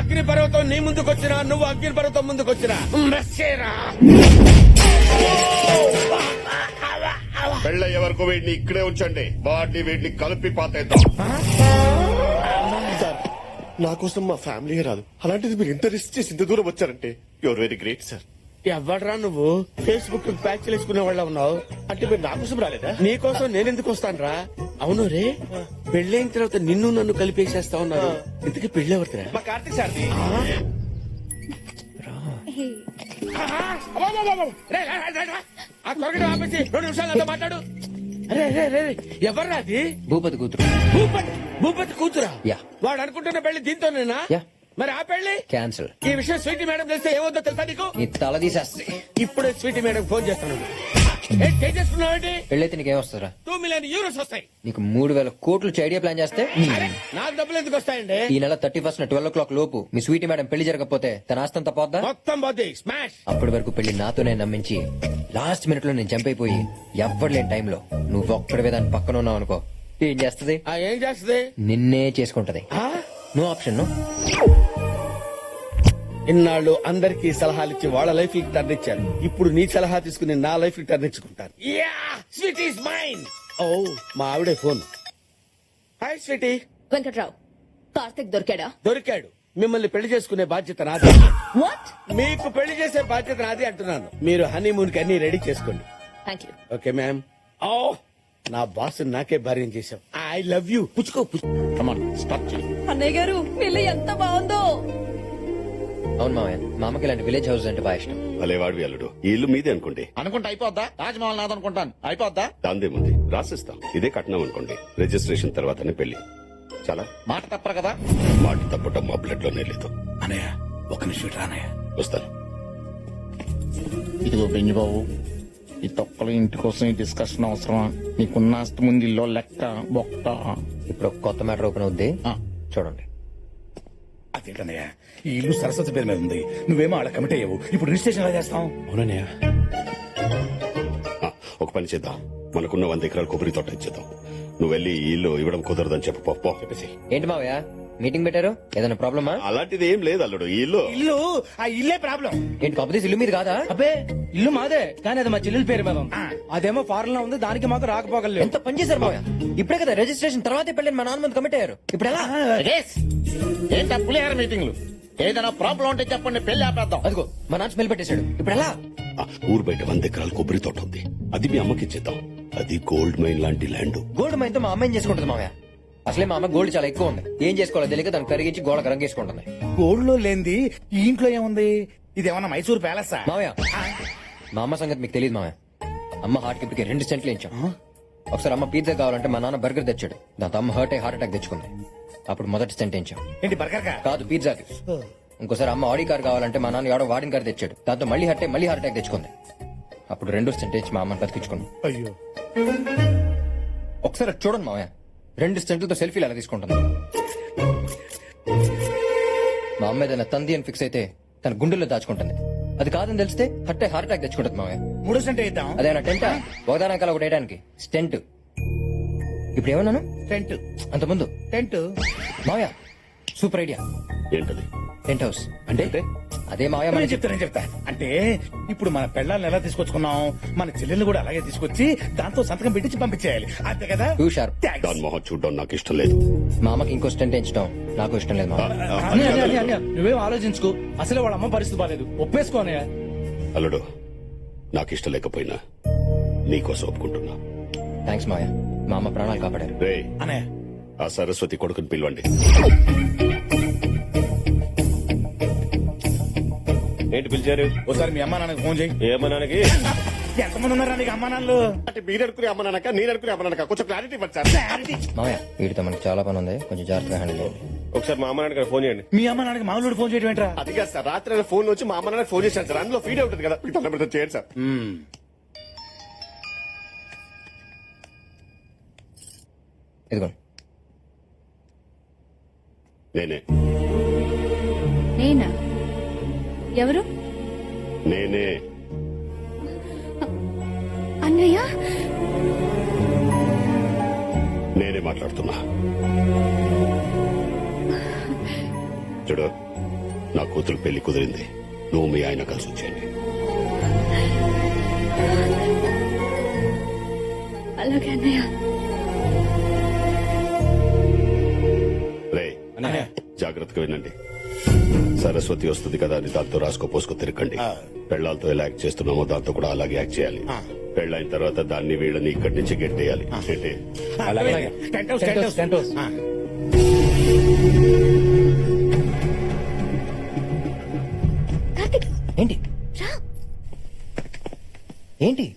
అగ్ని పర్వతం నీ ముందుకొచ్చినా నువ్వు అగ్ని పర్వతం ముందుకొచ్చినా పెళ్ళయ్యే వరకు వీడిని ఇక్కడే ఉంచండి. వీడిని కలిపి పాతేద్దాం. సార్ నా కోసం మా ఫ్యామిలీ రాదు, అలాంటిది మీరు ఇంత రిస్క్ చేసి ఇంత దూరం వచ్చారంటే యువర్ వెరీ గ్రేట్ సార్. ఎవడరా నువ్వు ఫేస్బుక్ ప్యాచ్ వేసుకునే వాళ్ళ ఉన్నావు? అంటే మీరు నా కోసం రాలేదా? నీకోసం నేనెందుకు వస్తాను రా? అవును రే, పెళ్ళైన తర్వాత నిన్ను నన్ను కలిపేసేస్తా ఉన్నారు. ఇంతకీ పెళ్ళెవరిదిరా? మా కార్తీక్ సార్. ఆపేసి 2 నిమిషాలు మాట్లాడు. అరే రే రే ఎవర్రా అది? భూపతి కూతురు. భూపతి కూతురా? యా. వాడు అనుకుంటున్న పెళ్లి దీంతోనేనా? యా. మరి ఆ పెళ్లి క్యాన్సిల్. ఈ విషయం స్వీటీ మేడం తెలిస్తే ఏమవుతుందో తెలుసా నీకు? నీ తల తీసేస్తే. ఇప్పుడే స్వీటీ మేడం ఫోన్ చేస్తాను. చేసుకున్నావు పెళ్ళైతే నీకేం వస్తుందిరా? 2 మిలియన్ యూరోస్ వస్తాయి. నీకు 3,000 కోట్లు ఐడియా ప్లాన్ చేస్తే నాకు డబ్బులు ఎందుకు వస్తాయండి? ఈ నెల 31 12 o'clock లోపు మీ స్వీటీ మేడం పెళ్లి జరగకపోతే తన ఆస్తంతా పోద్దా? మొత్తం పోతే స్మాష్. అప్పటి వరకు పెళ్లి నాతోనే నమ్మించి లాస్ట్ మినిట్ లో నేను జంప్ అయిపోయి ఎవ్వడలేని టైంలో నువ్వు ఒక్కడివే దాని పక్కన ఉన్నావు అనుకో, ఏం చేస్తది? ఏం చేస్తది? నిన్నే చేసుకుంటది. No option. నో. ఇన్నాళ్ళు అందరికీ సలహాలు ఇచ్చి వాళ్ళ లైఫ్ కి టర్న్ ఇచ్చాను. ఇప్పుడు నీ సలహా తీసుకుని నా లైఫ్ కి టర్న్ ఇచ్చుకుంటాను. Sweet is mine. ఓ మా ఆవిడే phone. Hi sweety. Venkatrao, Karthik దొరికాడా? దొరికాడు. మిమ్మల్ని పెళ్లి చేసుకునే బాధ్యత నాది. వాట్? మీకు పెళ్లి చేసే బాధ్యత నాది అంటున్నాను. మీరు హనీమూన్ కి అన్ని రెడీ చేసుకోండి. Thank you. Okay ma'am. ఓ నా బాస్ నాకే భార్యం చేశావు. I love you. పుచ్చుకో. అన్నయ్య గారు పెళ్లి ఎంత బాగుందో. అవును మామయ్య, మా అమ్మకి ఇలాంటి విలేజ్ హౌస్ అంటే బాగా ఇష్టం. అలే వాడివి అల్లుడు, ఈ ఇల్లు మీదే అనుకోండి. అనుకుంటే అయిపోద్దా? తాజ్ మహల్ నాది అనుకుంటాను. అయిపోద్దా? దాందేముంది, రాసిస్తాం. ఇదే కట్నం అనుకోండి. రిజిస్ట్రేషన్ తర్వాతనే పెళ్లి. చాలా మాట తప్పరు కదా? మాట తప్పటం మా బ్లడ్ లోనే లేదు. అనయ్య ఒక నిమిషం రానయ్య. వస్తాను. ఇదిగో బెంజి బాబు, ఈ తొక్కల ఇంటి కోసం ఈ డిస్కషన్ అవసరమా? నీకున్న ఆస్తి ముందు ఇల్లు లెక్క బొక్క. ఇప్పుడు ఒక కొత్త మ్యాటర్ ఓపెన్ అవుద్ది, చూడండి. అదేంటన్నయ్య, ఈ ఇల్లు సరస్వతి పేరు మీద ఉంది. నువ్వేమో ఆడ కమిటీ అయ్యావు. ఇప్పుడు రిజిస్ట్రేషన్ ఎలా చేస్తాం? అవునన్నయ్య. ఒక పని చేద్దాం, మనకున్న 100 ఎకరాల కొబ్బరి తోట ఇచ్చేద్దాం. నువ్వు వెళ్ళి ఈ ఇల్లు ఇవ్వడం కుదరదని చెప్పు. పో చెప్పేసి. ఏంటి మావయ్య మీటింగ్ పెట్టారు? ఏదైనా ప్రాబ్లమా? అలాంటిది ఏం లేదు అల్లుడు. ఈ ఇల్లు ఆ ఇల్లే ప్రాబ్లం. ఏంటి కాకపోతే ఇల్లు మీద కాదా? అబ్బే ఇల్లు మాదే, కానీ అది మా చెల్లెల పేరు మీద ఉంది. అదేమో ఫారెన్ లో ఉంది, దానికి మాకు రాకపోగలేదు. ఎంత పని చేశారు మావయ్య. ఇప్పుడే కదా రిజిస్ట్రేషన్ తర్వాతే పెళ్ళని మా నాన్న ముందు కమిట్ అయ్యారు. ఇప్పుడు ఎలా? ఏంటా పులిహార మీటింగ్లు? ఏదైనా ప్రాబ్లం ఉంటే చెప్పండి, పెళ్లి ఆపేద్దాం. అదిగో మా నాన్న స్మెల్ పెట్టేశాడు. ఇప్పుడు ఎలా? ఊరు బయట 100 ఎకరాల కొబ్బరి తోట ఉంది. అది మీ అమ్మకి ఇచ్చేద్దాం. అది గోల్డ్ మైన్ లాంటి ల్యాండ్. గోల్డ్ మైన్ తో మా అమ్మాయిని చేసుకుంటుంది మావయ్య. అసలే మా అమ్మ గోల్డ్ చాలా ఎక్కువ ఉంది. ఏం చేసుకోవాలో తెలియక దాన్ని కరిగించి గోడకు రంగేసుకుంటుంది. గోల్డ్ లో లేనిది ఈ ఇంట్లో ఏముంది? ఇదేమన్నా మైసూర్ ప్యాలెస్? మావయ్య మా అమ్మ సంగతి మీకు తెలియదు మావయ్య. అమ్మ హార్ట్ కి ఇప్పటికే 2 సెంట్లు ఇచ్చాం. ఒకసారి అమ్మ పిజ్జా కావాలంటే మా నాన్న బర్గర్ తెచ్చాడు. దాంతో అమ్మ హార్ట్ అటాక్ తెచ్చుకుంది. అప్పుడు మొదటి సెంట్ ఇచ్చాం. ఏంటి బర్గర్ కాదు, పిజ్జాకి. ఇంకోసారి అమ్మ ఆడి కార్ కావాలంటే మా నాన్న ఎవడో వాడిన కార్ తెచ్చాడు. దాంతో మళ్ళీ హార్ట్ అటాక్ తెచ్చుకుంది. అప్పుడు 2 సెంట్ ఇచ్చి మా అమ్మని బతికించుకున్నాం. అయ్యో, ఒకసారి అది చూడండి మావయ్య, 2 సెంట్లతో సెల్ఫీలు ఎలా తీసుకుంటుంది. మా అమ్మ ఏదైనా తంది అని ఫిక్స్ అయితే తన గుండెల్లో దాచుకుంటుంది. అది కాదని తెలిస్తే హార్ట్ అటాక్ తెచ్చుకుంటుంది మావయ్య. 3 సెంట్ ఇద్దాం. అదేనా టెంటా? ఒకదానకాల ఒకటి వేయడానికి స్టెంట్. ఇప్పుడు ఏమన్నాను? టెంట్. అంత ముందు టెంట్. మావయ్య సూపర్ ఐడియా. ఏంటది? టెంట్ హౌస్ అంటే అదే మావయ్య. నేను చెప్తా. అంటే ఇప్పుడు మన పెళ్ళాలను ఎలా తీసుకొచ్చుకున్నాం, మన చెల్లెల్ని కూడా అలాగే తీసుకొచ్చి దాంతో సంతకం పెట్టించి పంపించేయాలి. అంతే కదా? Two sharp. దాని మొహం చూడడం నాకు ఇష్టం లేదు. మా అమ్మకి ఇంకో స్టెంట్ వేయించడం నాకు ఇష్టం లేదు మావయ్య. నువ్వేం ఆలోచించుకో, అసలే వాళ్ళ అమ్మ పరిస్థితి బాలేదు. ఒప్పేసుకో అన్నయ్య. అల్లుడు, నాకు ఇష్టం లేకపోయినా నీకోసం ఒప్పుకుంటున్నా. థ్యాంక్స్ మావయ్య, మా అమ్మ ప్రాణాలు కాపాడారు. రే, అనే ఆ సరస్వతి కొడుకుని పిలవండి. ఏంటి పిలిచారు? ఒకసారి మీ అమ్మా నాన్నకి ఫోన్ చేయి. ఏమన్నానికి? ఎంతమంది ఉన్నారా నీకు అమ్మా నాన్నలు? అంటే మీరు అనుకునే అమ్మనాక, నేను అనుకునే అమ్మనాక, కొంచెం క్లారిటీ ఇవ్వండి సార్. మావయ్య వీటితో మనకి చాలా పని ఉంది, కొంచెం జాగ్రత్తగా హ్యాండిల్ చేయండి. ఒకసారి మా అమ్మ నాన్నకి ఫోన్ చేయండి. మీ అమ్మ నాన్నకి మామూలు ఫోన్ చేయడం ఏంట్రా? అది కాదు సార్, రాత్రి ఆయన ఫోన్ వచ్చి మా అమ్మ నాన్నకి ఫోన్ చేశాను సార్. అందులో ఫీడ్ అవుతుంది కదా, మీకు తొందరపడితే చేయండి సార్. ఇదిగోండి. నేనే నేనా? ఎవరు? నేనే అన్నయ్య. నేనే మాట్లాడుతున్నా. చూడు, నా కూతురు పెళ్లి కుదిరింది. నువ్వు మీ ఆయన కలిసి వచ్చేయండి. అలాగే అన్నయ్య. రే జాగ్రత్తగా వినండి. సరస్వతి వస్తుంది కదా అని దాంతో రాసుకో పోసుకో తిరగండి. పెళ్లాలతో ఎలా యాక్ట్ చేస్తున్నామో దాంతో కూడా అలాగే యాక్ట్ చేయాలి. పెళ్ళైన తర్వాత దాన్ని వీళ్ళని ఇక్కడి నుంచి గెట్టేయాలి. Tent house, tent house, tent house. Karthik ఏంటి రా. ఏంటి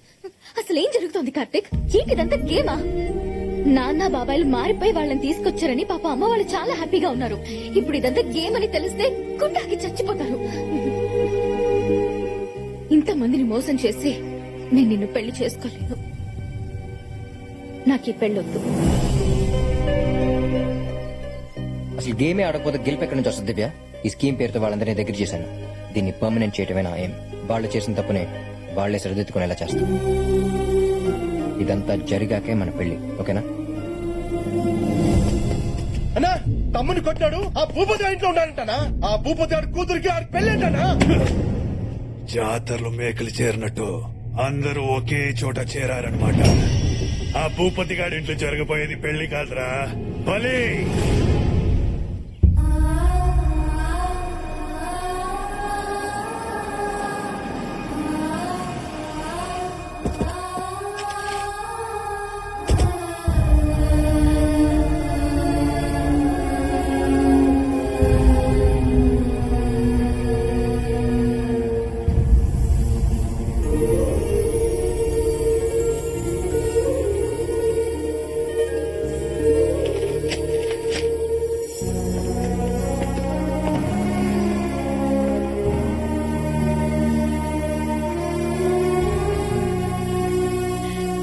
అసలు ఏం జరుగుతోంది కార్తిక్? ఏంటిదంతా గేమా? నాన్న బాబాయిలు మారిపోయి వాళ్ళని తీసుకొచ్చారని పాప అమ్మ వాళ్ళు చాలా హ్యాపీగా ఉన్నారు. ఇప్పుడు ఇదంతా గేమ్ అని తెలిస్తే గుండాకి చచ్చిపోతారు. ఇంతమందిని మోసం చేసి నేను నిన్ను పెళ్లి చేసుకోలేను. నాకు ఈ పెళ్ళొద్దు. అసలు గేమే ఆడకపోతే గెలుపు ఎక్కడి నుంచి వస్తుంది దివ్య? ఈ స్కీమ్ పేరుతో వాళ్ళందరినీ దగ్గర చేశాను. దీన్ని పర్మనెంట్ చేయటమే నా ఏం. వాళ్ళు చేసిన తప్పునే వాళ్లే సరిదిద్దుకునేలా చేస్తాం. ఇదంతా జరిగాకే మన పెళ్లి, ఓకేనా? అన్నా తమ్ముని కొట్టాడు. ఆ భూపతి ఇంట్లో ఉన్నాడంటనా? ఆ భూపతి ఆడి కూతురికి ఆడి పెళ్ళేంటనా? జాతరలో మేకలు చేరినట్టు అందరూ ఒకే చోట చేరారనమాట. ఆ భూపతి గారి ఇంట్లో జరగబోయేది పెళ్లి కాదురా, బలి.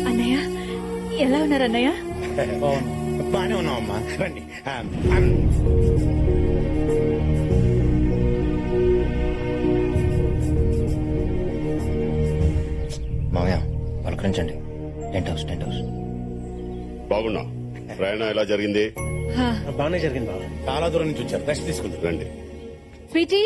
అన్నయ్య ఎలా ఉన్నారు అన్నయ్య? బానే ఉన్నావమ్మా, రండి. మామయ్య పలకరించండి. Tent house, tent house. బాగున్నా. ప్రయాణం ఎలా జరిగింది? బాగానే జరిగింది బాబు. చాలా దూరం నుంచి వచ్చారు, రెస్ట్ తీసుకుంటారు. రండి. స్వీటీ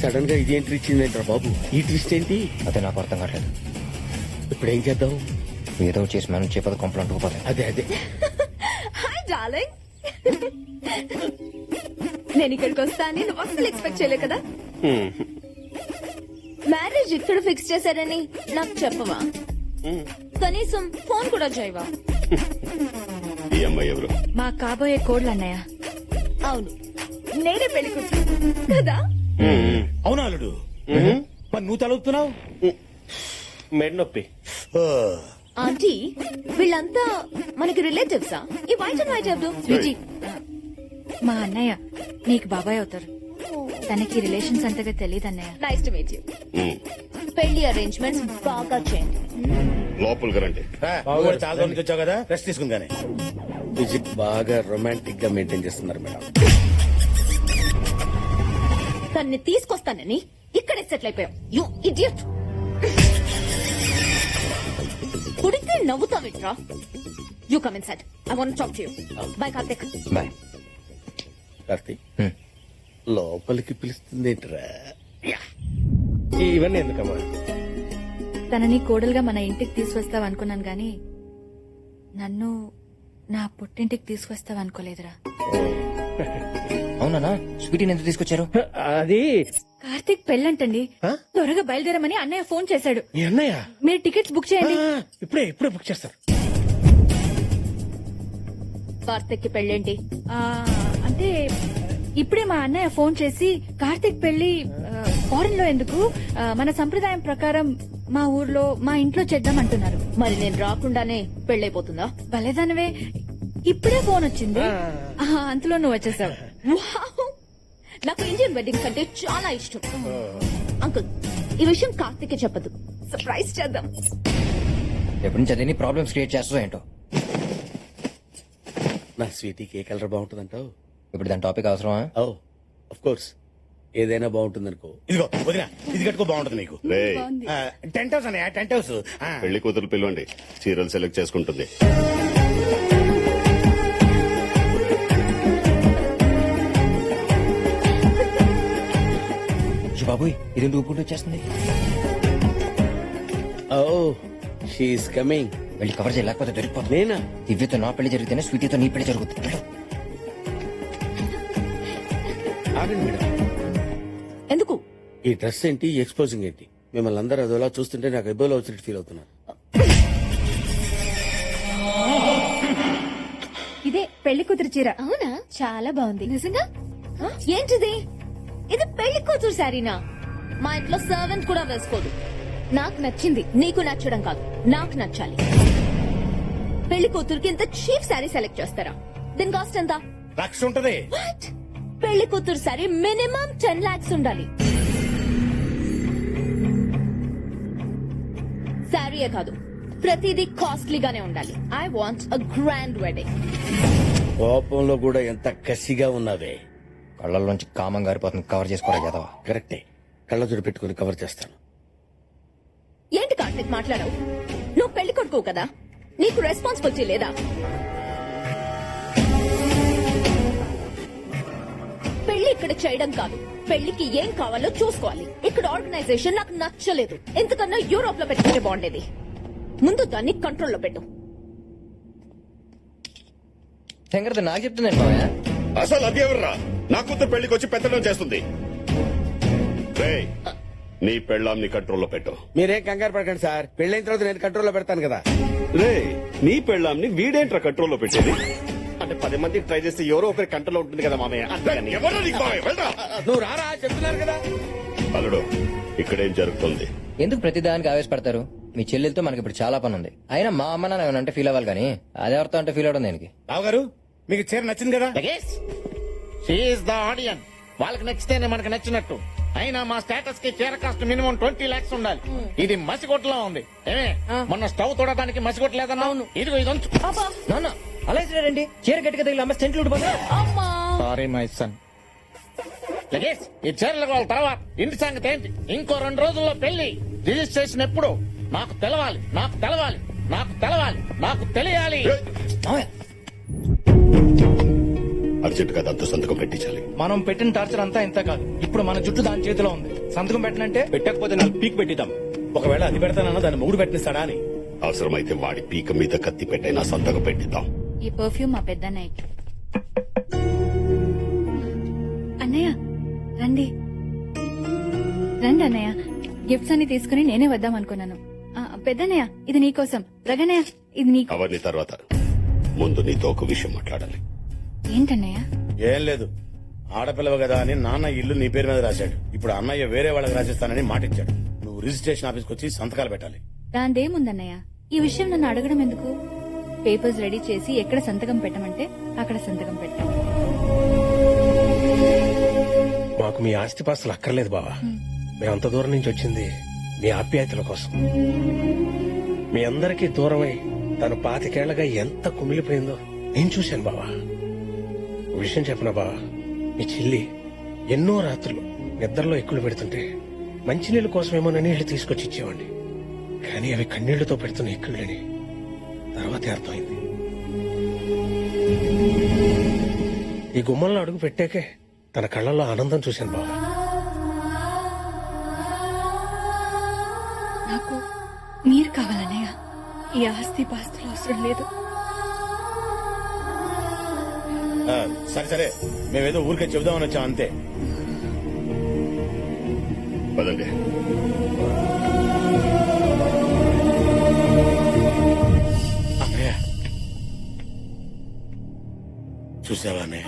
సడన్ గా ఇది ఎంట్రీ ఇచ్చిందేంట్రా బాబు? ఈ ట్విస్ట్ ఏంటి? అదే నాకు అర్థం కావట్లేదు. ఇప్పుడు ఏం చేద్దాం? ఏదో చేసి మనం చేపద కొంపలు అంటుకుపోతాయి. అదే అదే. Hi darling. నేను ఇక్కడికి వస్తా అని నువ్వు అసలు ఎక్స్పెక్ట్ చేయలే కదా? మ్యారేజ్ ఇక్కడ ఫిక్స్ చేశారని నాకు చెప్పవా? కనీసం ఫోన్ కూడా చేయవా? ఈ అమ్మాయి ఎవరు? మా కాబోయే కోడ్లు అన్నయ్య. అవును, నేనే పెళ్లి కూతురు కదా. అవునా అల్లుడు? మరి నువ్వు తలుపుతున్నావు? మెడ నొప్పి. ఆంటీ వీళ్ళంతా మనకి రిలేటివ్సా? ఈ వైట్ అండ్ వైట్ ఎవరు? స్వీటీ మా అన్నయ్య నీకు బాబాయ్ అవుతారు. తనకి రిలేషన్స్ అంతగా తెలియదు అన్నయ్య. Nice to meet you. Um. పెళ్లి అరేంజ్మెంట్స్ బాగా చేయండి. లోపలికి రండి. నువ్వు కూడా చాలా దూరం నుంచి వచ్చావు కదా, రెస్ట్ తీసుకుందానే. మ్యూజిక్ బాగా రొమాంటిక్ గా మెయింటైన్ చేస్తున్నారు మేడం. తన్ని తీసుకొస్తానని ఇక్కడే సెటిల్ అయిపోయాం. You idiot. కుడితే నవ్వుతావిట్రా. You come inside. I want talk to you. Bye Karthik. Bye. Karthik hmm. లోపలికి పిలుస్తుందేంట్రా? ఇవన్నీ ఎందుకమ్మా? తనని కోడలుగా మన ఇంటికి తీసుకొస్తావు అనుకున్నాను గాని నన్ను నా పుట్టింటికి తీసుకొస్తావు అనుకోలేదురా. అవునా? స్వీటీని ఎందుకు తీసుకొచ్చారు? అది కార్తీక్ పెళ్ళంటండి. త్వరగా బయలుదేరమని అన్నయ్య ఫోన్ చేశాడు. మీ అన్నయ్య మీరు టికెట్స్ బుక్ చేయండి. ఇప్పుడే ఇప్పుడే బుక్ చేస్తారు. కార్తిక్ కి పెళ్ళేంటి? ఆ, అంటే ఇప్పుడే మా అన్నయ్య ఫోన్ చేసి కార్తీక్ పెళ్లి ఫారెన్ లో ఎందుకు, మన సంప్రదాయం ప్రకారం మా ఊర్లో మా ఇంట్లో చేద్దాం అంటున్నారు. మరి నేను రాకుండానే పెళ్ళైపోతుందా? భలేదానవే, ఇప్పుడే ఫోన్ వచ్చింది. అంతలో నువ్వు వచ్చేసావు. వావ్! నాకు ఇండియన్ వెడ్డింగ్స్ అంటే చాలా ఇష్టం. అంకుల్ ఈ విషయం కార్తిక్ చెప్పదు. సర్ప్రైజ్ చేద్దాం. ఎప్పటి నుంచి అదేని ప్రాబ్లమ్స్ క్రియేట్ చేస్తావు ఏంటో. నా స్వీటీకి ఏ కలర్ బాగుంటుందంటావు? ఇప్పుడు దాని టాపిక్ అవసరమా? ఓ ఆఫ్ కోర్స్, ఏదైనా బాగుంటుందనుకో. ఇదిగో వదినా, ఇది కట్టుకో బాగుంటుంది నీకు. రే టెంట్ హౌస్ అన్నయ్య, టెంట్ హౌస్. పెళ్లి కూతురు పిలవండి, చీరలు సెలెక్ట్ చేసుకుంటుంది. బాబోయ్, ఇది ఊపుకుంటూ వచ్చేస్తుంది. ఓ షీఈస్ కమింగ్. వెళ్ళి కవర్ చేయలేకపోతే దొరికిపోతుంది. నేనా? దివ్యతో నా పెళ్లి జరిగితేనే స్వీటీతో నీ పెళ్లి జరుగుతుంది. వెళ్ళు. ఆగండి మేడం. ఎందుకు? ఈ డ్రెస్ ఏంటి, ఈ ఎక్స్పోజింగ్ ఏంటి? మిమ్మల్ని అందరూ అదోలా చూస్తుంటే నాకు ఎబ్బోలో వచ్చినట్టు ఫీల్ అవుతున్నాను. ఇదే పెళ్లి కూతురు చీర. అవునా? చాలా బాగుంది. నిజంగా? ఏంటిది? ఇది పెళ్లి కూతురు శారీనా? మా ఇంట్లో సర్వెంట్ కూడా వేసుకోదు. నాకు నచ్చింది, నీకు నచ్చడం కాదు, నాకు నచ్చాలి. పెళ్లి కూతురుకి ఇంత చీప్ శారీ సెలెక్ట్ చేస్తారా? దీని కాస్ట్ ఎంత? లక్ష ఉంటది. What? పెళ్లి కూతురు శారీ మినిమం 10 lakhs ఉండాలి. శారీయే కాదు, ప్రతిదీ కాస్ట్లీగానే ఉండాలి. I want a grand wedding. కోపంలో కూడా ఎంత కసిగా ఉన్నావే. కళ్ళల్లోంచి కామం గారిపోతుంది. కవర్ చేసుకోరా యాదవ. కరెక్టే, కళ్ళజోడు పెట్టుకుని కవర్ చేస్తాను. ఏంటి కార్తీక్ మాట్లాడవు? నువ్వు పెళ్లి కొడుకు కదా, నీకు రెస్పాన్సిబిలిటీ లేదా? పెళ్లి ఇక్కడ చేయడం కాదు, పెళ్లికి ఏం కావాలో చూసుకోవాలి. ఇక్కడ ఆర్గనైజేషన్ నాకు నచ్చలేదు. ఎందుకన్నా యూరోప్ లో పెట్టుకుంటే బాగుండేది. ముందు దాన్ని కంట్రోల్లో పెట్టు. శంకర్ నాకు చెప్తుందండి మావయ్య. అసలు అది ఎవర్రా నా కూతురు పెళ్లికి వచ్చి పెత్తడం చేస్తుంది? రేయ్, నీ పెళ్ళాంని కంట్రోల్లో పెట్టు. మీరేం కంగారు పడకండి సార్, పెళ్ళైన తర్వాత నేను కంట్రోల్లో పెడతాను కదా. రే, నీ పెళ్ళాంని వీడేంట్రా కంట్రోల్లో పెట్టేది? అంటే 10 మందికి ట్రై చేస్తే ఎవరో ఒకరి కంట్రోల్లో ఉంటుంది కదా మామయ్య. ఎవరో నీకు మావయ్య, వెళ్ళరా. నువ్వు రారా, చెప్తున్నారు కదా. అల్లుడు, ఇక్కడేం జరుగుతుంది? ఎందుకు ప్రతిదానికి ఆవేశపడతారు? మీ చెల్లెలతో మనకి ఇప్పుడు చాలా పని ఉంది. అయినా మా అమ్మ నాన్న ఏమన్నా అంటే ఫీల్ అవ్వాలి కానీ అదెవరితో అంటే ఫీల్ అవడం దేనికి? రావు గారు, మీకు చీర నచ్చింది కదా? She is the audience. వాళ్ళకి నచ్చితేనే మనకు నచ్చినట్టు. అయినా మా స్టేటస్ కి చీర కాస్ట్ మినిమం 20 lakhs ఉండాలి. ఇది మసిగొట్టులో ఉంది. ఏమే మొన్న స్టవ్ తోడడానికి మసిగొట్టలేదన్నా? ఇదిగో ఇది ఉంచు. నాన్న అలా ఇచ్చాడండి. చీర గట్టిగా తగిలి అమ్మ స్టెంట్లు ఉడిపోతా. Sorry my son. లగేష్, ఈ చీరలు వాళ్ళ తర్వాత ఇంటి సంగతి ఏంటి? ఇంకో 2 రోజుల్లో పెళ్లి. రిజిస్ట్రేషన్ ఎప్పుడు? నాకు తెలవాలి, నాకు తెలవాలి, నాకు తెలవాలి, నాకు తెలియాలి. అర్జెంట్ గా దాంతో సంతకం పెట్టించాలి. మనం పెట్టిన టార్చర్ అంతా ఇంత కాదు. ఇప్పుడు మన జుట్టు దాని చేతిలో ఉంది. సంతకం పెట్టనంటే పెట్టకపోతే 4 పీక్ పెట్టిద్దాం. ఒకవేళ అది పెడతానన్నా దాన్ని మొగుడు పెట్టిస్తాడా అని. అవసరమైతే వాడి పీక మీద కత్తి పెట్టైనా సంతకం పెట్టిద్దాం. ఈ పర్ఫ్యూమ్ మా పెద్దన్నయ్యకి. అన్నయ్య రండి రండి అన్నయ్య. గిఫ్ట్స్ అన్ని తీసుకుని నేనే వద్దాం అనుకున్నాను. పెద్దన్నయ్య ఇది నీకోసం. రగన్నయ్య ఇది నీకు. అవన్నీ తర్వాత, ముందు నీతో ఒక విషయం మాట్లాడాలి. ఏంటన్నయ్య? ఏం లేదు, ఆడపిల్లవ కదా అని నాన్న ఇల్లు నీ పేరు మీద రాశాడు. ఇప్పుడు అన్నయ్య వేరే వాళ్ళకి రాసిస్తానని మాటిచ్చాడు. నువ్వు రిజిస్ట్రేషన్ ఆఫీస్కి వచ్చి సంతకాలు పెట్టాలి. దాందేముందన్నయ్య, ఈ విషయం నన్ను అడగడం ఎందుకు? పేపర్స్ రెడీ చేసి ఎక్కడ సంతకం పెట్టమంటే అక్కడ సంతకం పెట్టాం. మాకు మీ ఆస్తిపాస్తులు అక్కర్లేదు బావా. మేమంత దూరం నుంచి వచ్చింది మీ ఆప్యాయతల కోసం. మీ అందరికీ దూరమై తను 25 ఏళ్లగా ఎంత కుమిలిపోయిందో నేను చూశాను బావా. విషయం చెప్పనా బావా, మీ చెల్లి ఎన్నో రాత్రులు నిద్రలో ఎక్కులు పెడుతుంటే మంచినీళ్ళ కోసమేమోనని నీళ్లు తీసుకొచ్చి ఇచ్చేవాడిని. కానీ అవి కన్నీళ్లతో పెడుతున్న ఎక్కుళ్ళని తర్వాతే అర్థమైంది. ఈ గుమ్మంలో అడుగు పెట్టాకే తన కళ్ళల్లో ఆనందం చూశాను బావా. నాకు మీరు కావాలన్నయ్య. ఈ ఆస్తి పాస్తులు అవసరం లేదు. సరే సరే, మేమేదో ఊరికే చెబుదామని వచ్చాం అంతే. పదండి. అన్నయ్య చూసావా అన్నయ్య,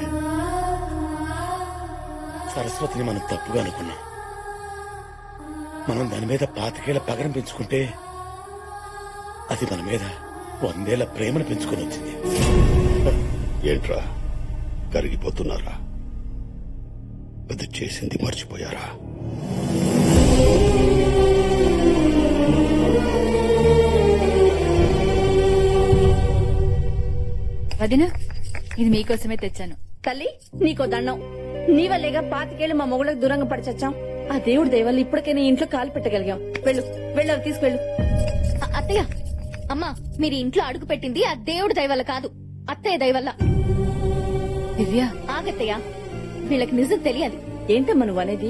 సరస్వతిని మనం తప్పుగా అనుకున్నాం. మనం దాని మీద 25 ఏళ్ల పగరం పెంచుకుంటే అది మన మీద 100 ఏళ్ల ప్రేమను పెంచుకొని వచ్చింది. ఏంట్రా కరిగిపోతున్నారా? అది చేసింది మర్చిపోయారా? వదినా ఇది మీకోసమే తెచ్చాను. తల్లి నీకో దండం. నీ వల్లేగా 25 ఏళ్ళు మా మొగుళ్ళకి దూరంగా పడిచచ్చాం. ఆ దేవుడి దయవల్ల ఇప్పటికైనా ఇంట్లో కాలు పెట్టగలిగాం. వెళ్ళు వెళ్ళవు తీసుకెళ్ళు. అత్తయ్య అమ్మా, మీరు ఇంట్లో అడుగు పెట్టింది ఆ దేవుడి దయ వల్ల కాదు, అత్తయ్య దయ వల్ల. దివ్య, ఆగత్తయ్య, వీళ్ళకి నిజం తెలియాలి. ఏంటమ్మా నువ్వు అనేది?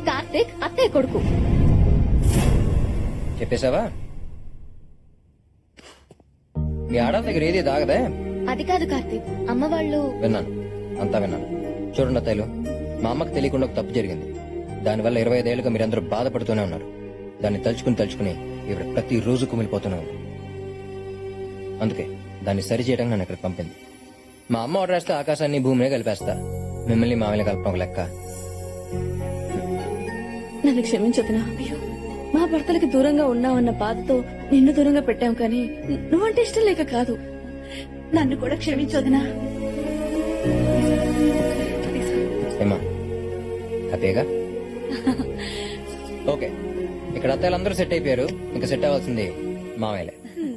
కార్తీక్ అత్తయ్య కొడుకు. చెప్పేశావా? మీ ఆడవాళ్ళ దగ్గర ఏది దాగదే? అది కాదు కార్తీక్, అమ్మ వాళ్ళు. విన్నాను, అంతా విన్నాను. చూడండి అత్తయ్యలు, మా అమ్మకి తెలియకుండా ఒక తప్పు జరిగింది. దానివల్ల 25 ఏళ్ళుగా మీరందరూ బాధపడుతూనే ఉన్నారు. దాన్ని తలుచుకుని ఇవిడ ప్రతి రోజు కుమిలిపోతూనే ఉంది. అందుకే దాన్ని సరి చేయడానికి నన్ను ఇక్కడికి పంపింది. మా అమ్మ ఆర్డర్ వేస్తే ఆకాశాన్ని భూమినే కలిపేస్తా. మిమ్మల్ని మామూలు కలపడం ఒక లెక్క. నన్ను క్షమించొద్దునా. అయ్యో, మా భర్తలకి దూరంగా ఉన్నావన్న బాధతో నిన్ను దూరంగా పెట్టాం కానీ నువ్వంటే ఇష్టం లేక కాదు. నన్ను కూడా క్షమించొద్దునా. ఏమా హ్యాపీగా? ఓకే, ఇక్కడ అత్తయ్యలు అందరూ సెట్ అయిపోయారు. ఇంకా సెట్ అవ్వాల్సింది మామయ్యలే.